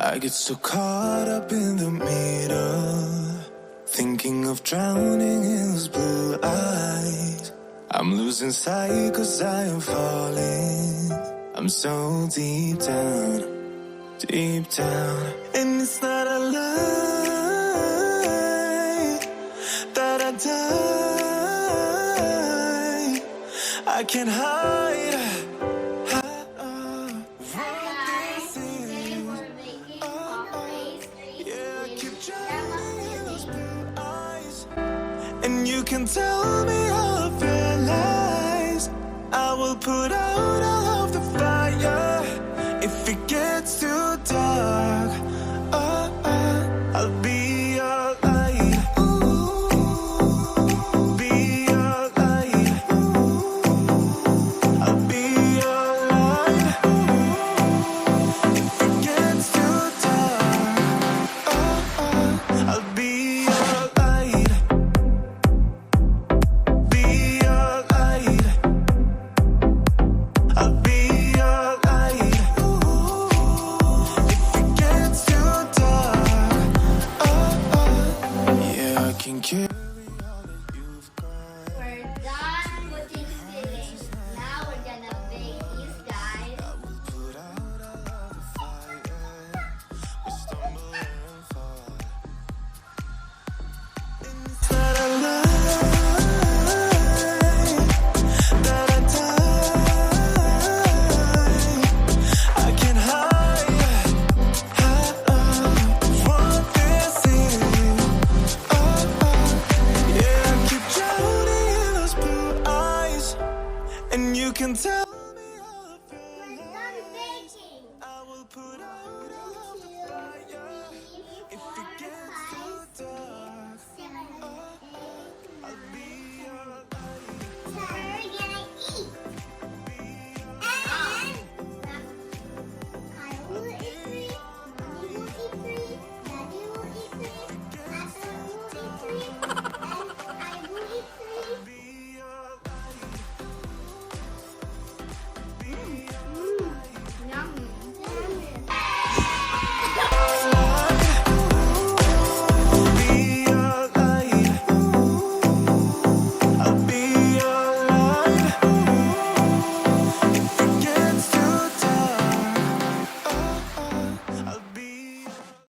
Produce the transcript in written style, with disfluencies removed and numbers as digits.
I get so caught up in the middle, thinking of drowning in those blue eyes. I'm losing sight 'cause I am falling. I'm so deep down, and it's not a lie that I die. I can't hide. And you can tell me all of your lies. I will put out all of the fire. If it gets too dark, I'll be your light. Be your light. I'll be your light. If it gets too dark, I'll be your light. Be your light. I'll be